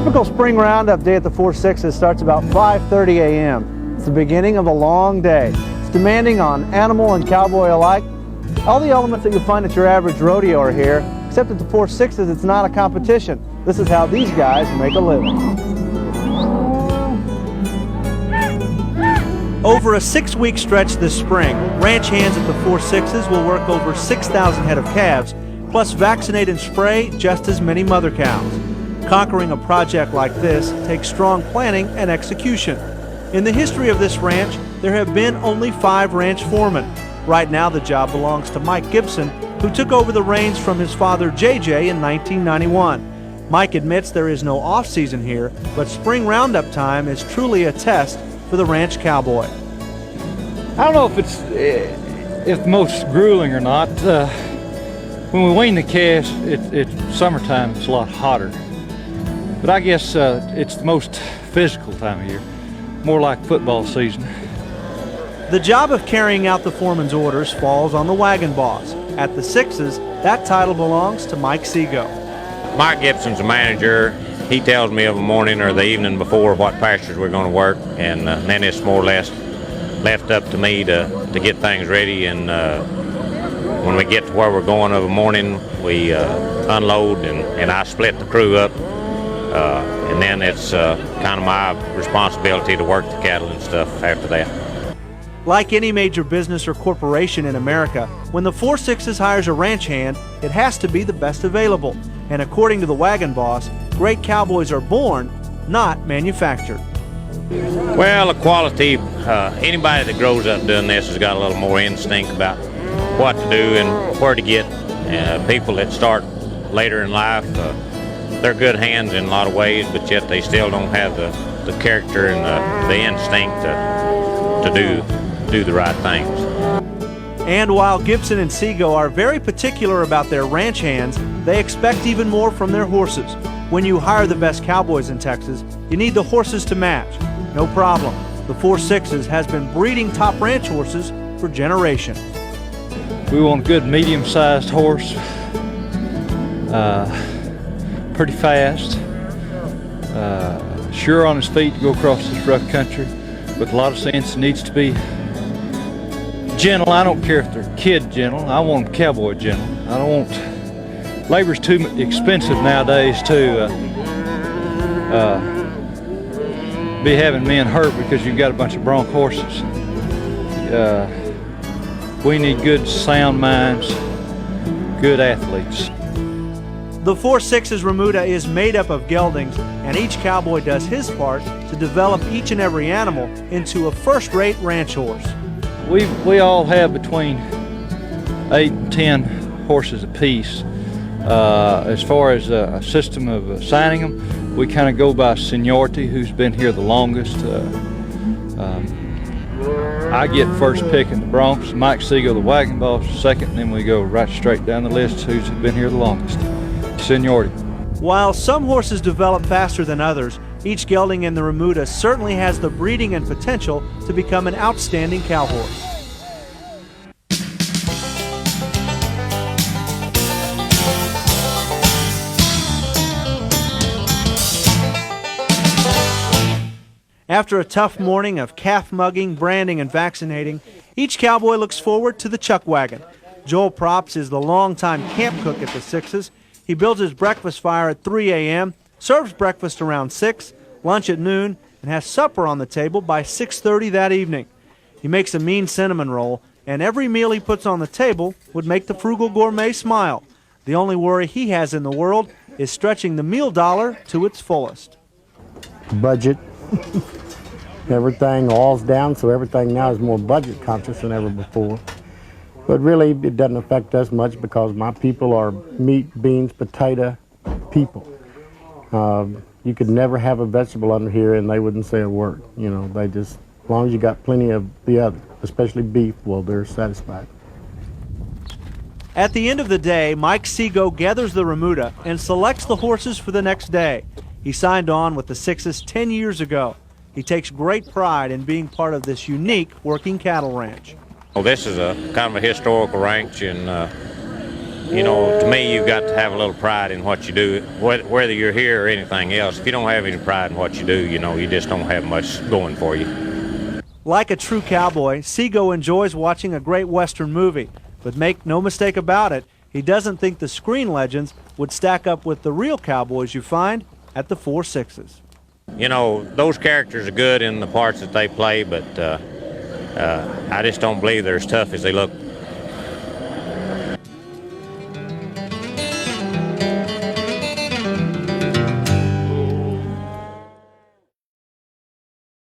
typical spring roundup day at the 4-6's starts about 5:30 a.m. It's the beginning of a long day. It's demanding on animal and cowboy alike. All the elements that you find at your average rodeo are here, except at the 4-6's it's not a competition. This is how these guys make a living. Over a 6-week stretch this spring, ranch hands at the 4-6's will work over 6,000 head of calves, plus vaccinate and spray just as many mother cows. Conquering a project like this takes strong planning and execution. In the history of this ranch, there have been only 5 ranch foremen. Right now the job belongs to Mike Gibson, who took over the reins from his father JJ in 1991. Mike admits there is no off-season here, but spring roundup time is truly a test for the ranch cowboy. I don't know if it's most grueling or not. When we wean the calves, it's summertime, it's a lot hotter. But I guess it's the most physical time of year, more like football season. The job of carrying out the foreman's orders falls on the wagon boss. At the 6's, that title belongs to Mike Seago. Mike Gibson's the manager. He tells me of the morning or the evening before what pastures we're going to work, and then it's more or less left up to me to get things ready. And when we get to where we're going of a morning, we unload and I split the crew up. And then it's kind of my responsibility to work the cattle and stuff after that. Like any major business or corporation in America, when the 4-6's hires a ranch hand, it has to be the best available. And according to the wagon boss, great cowboys are born, not manufactured. Well, the quality, anybody that grows up doing this has got a little more instinct about what to do and where to get. People that start later in life, they're good hands in a lot of ways, but yet they still don't have the character and the instinct to do the right things. And while Gibson and Seago are very particular about their ranch hands, they expect even more from their horses. When you hire the best cowboys in Texas, you need the horses to match. No problem. The 4-6's has been breeding top ranch horses for generations. We want a good medium-sized horse, pretty fast, sure on his feet to go across this rough country, with a lot of sense. Needs to be gentle. I don't care if they're kid gentle. I want them cowboy gentle. I don't want, labor's too expensive nowadays to be having men hurt because you've got a bunch of bronc horses. We need good sound minds, good athletes. The 4-6's Remuda is made up of geldings, and each cowboy does his part to develop each and every animal into a first-rate ranch horse. We all have between 8 and 10 horses apiece. As far as a system of assigning them, we kind of go by seniority, who's been here the longest. I get first pick in the broncs, Mike Seago, the wagon boss, second, and then we go right straight down the list who's been here the longest. Seniority. While some horses develop faster than others, each gelding in the Remuda certainly has the breeding and potential to become an outstanding cow horse. After a tough morning of calf mugging, branding, and vaccinating, each cowboy looks forward to the chuck wagon. Joel Props is the longtime camp cook at the 6's. He builds his breakfast fire at 3 a.m., serves breakfast around 6, lunch at noon, and has supper on the table by 6:30 that evening. He makes a mean cinnamon roll, and every meal he puts on the table would make the frugal gourmet smile. The only worry he has in the world is stretching the meal dollar to its fullest. Budget. Everything all's down, so everything now is more budget conscious than ever before. But really, it doesn't affect us much because my people are meat, beans, potato people. You could never have a vegetable under here and they wouldn't say a word. You know, they just, as long as you got plenty of the other, especially beef, well, they're satisfied. At the end of the day, Mike Seago gathers the Remuda and selects the horses for the next day. He signed on with the 6's 10 years ago. He takes great pride in being part of this unique working cattle ranch. Well, this is a kind of a historical ranch, and you know, to me, you've got to have a little pride in what you do, whether you're here or anything else. If you don't have any pride in what you do, you know, you just don't have much going for you. Like a true cowboy, Seago enjoys watching a great Western movie, but make no mistake about it, he doesn't think the screen legends would stack up with the real cowboys you find at the 4-6's. You know, those characters are good in the parts that they play, but I just don't believe they're as tough as they look